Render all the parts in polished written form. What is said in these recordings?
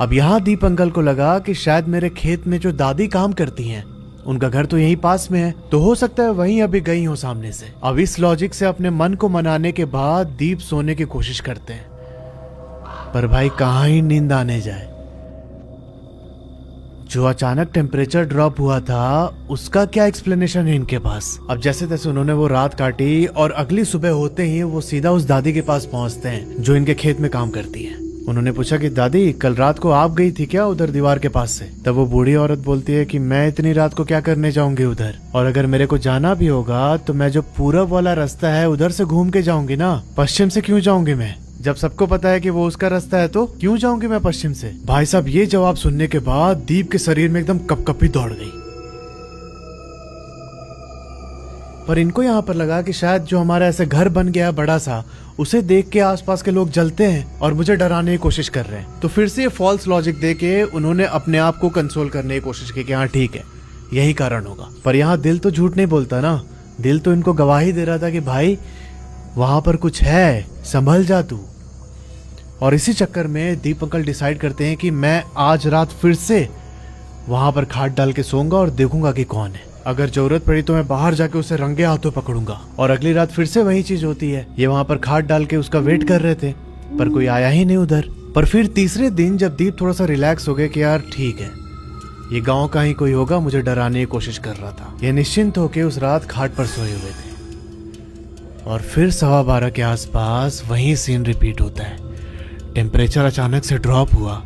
अब यहाँ दीप अंकल को लगा कि शायद मेरे खेत में जो दादी काम करती हैं, उनका घर तो यहीं पास में है, तो हो सकता है वहीं अभी गई हो सामने से। अब इस लॉजिक से अपने मन को मनाने के बाद दीप सोने की कोशिश करते हैं, पर भाई कहाँ ही नींद आने जाए। जो अचानक टेम्परेचर ड्रॉप हुआ था उसका क्या एक्सप्लेनेशन है इनके पास। अब जैसे तैसे उन्होंने वो रात काटी और अगली सुबह होते ही वो सीधा उस दादी के पास पहुंचते हैं जो इनके खेत में काम करती है। उन्होंने पूछा कि दादी कल रात को आप गई थी क्या उधर दीवार के पास से? तब वो बूढ़ी औरत बोलती है कि मैं इतनी रात को क्या करने जाऊंगी उधर, और अगर मेरे को जाना भी होगा तो मैं जो पूरब वाला रास्ता है उधर से घूम के जाऊंगी ना, पश्चिम से क्यों जाऊंगी मैं? जब सबको पता है कि वो उसका रास्ता है तो क्यों जाऊंगी मैं पश्चिम से? भाई साहब ये जवाब सुनने के बाद दीप के शरीर में एकदम कपकपी दौड़ गई। पर इनको यहाँ पर लगा कि शायद जो हमारा ऐसे घर बन गया बड़ा सा, उसे देख के आसपास के लोग जलते हैं और मुझे डराने की कोशिश कर रहे हैं। तो फिर से ये फॉल्स लॉजिक दे के उन्होंने अपने आप को कंसोल करने की कोशिश की कि हाँ ठीक है यही कारण होगा। पर यहाँ दिल तो झूठ नहीं बोलता ना, दिल तो इनको गवाही दे रहा था कि भाई वहां पर कुछ है, संभल जा तू। और इसी चक्कर में दीप अंकल डिसाइड करते हैं कि मैं आज रात फिर से वहां पर खाट डाल के सोऊंगा और देखूंगा कि कौन है। अगर जरूरत पड़ी तो मैं बाहर जाके उसे रंगे हाथों पकड़ूंगा। और अगली रात फिर से वही चीज होती है, ये वहां पर खाट डाल के उसका वेट कर रहे थे पर कोई आया ही नहीं उधर। पर फिर तीसरे दिन जब दीप थोड़ा सा रिलैक्स हो गए कि यार ठीक है ये गांव का ही कोई होगा, मुझे डराने की कोशिश कर रहा था, ये निश्चिंत होके उस रात खाट पर सोए हुए थे। और फिर 12:15 के आसपास वही सीन रिपीट होता है। टेम्परेचर अचानक से ड्रॉप हुआ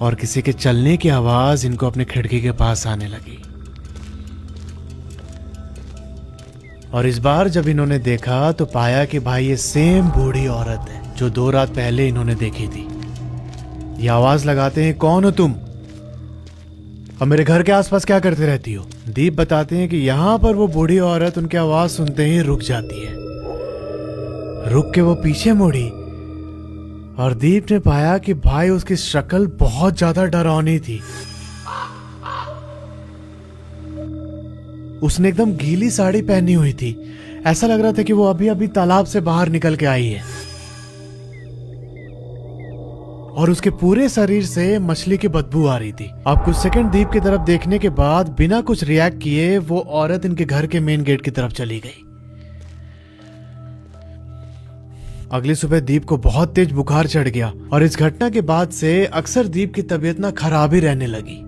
और किसी के चलने की आवाज इनको अपने खिड़की के पास आने लगी। और इस बार जब इन्होंने देखा तो पाया कि भाई ये सेम बूढ़ी औरत है जो 2 रात पहले इन्होंने देखी थी। ये आवाज लगाते हैं, कौन हो तुम और मेरे घर के आसपास क्या करते रहती हो? दीप बताते हैं कि यहाँ पर वो बूढ़ी औरत उनकी आवाज सुनते ही रुक जाती है। रुक के वो पीछे मुड़ी और दीप ने पाया कि भाई उसकी शक्ल बहुत ज्यादा डरावनी थी। उसने एकदम गीली साड़ी पहनी हुई थी, ऐसा लग रहा था कि वो अभी अभी तालाब से बाहर निकल के आई है। और उसके पूरे शरीर से मछली की बदबू आ रही थी। अब कुछ सेकंड दीप की तरफ देखने के बाद बिना कुछ रिएक्ट किए वो औरत इनके घर के मेन गेट की तरफ चली गई। अगली सुबह दीप को बहुत तेज बुखार चढ़ गया और इस घटना के बाद से अक्सर दीप की तबीयत ना खराब ही रहने लगी।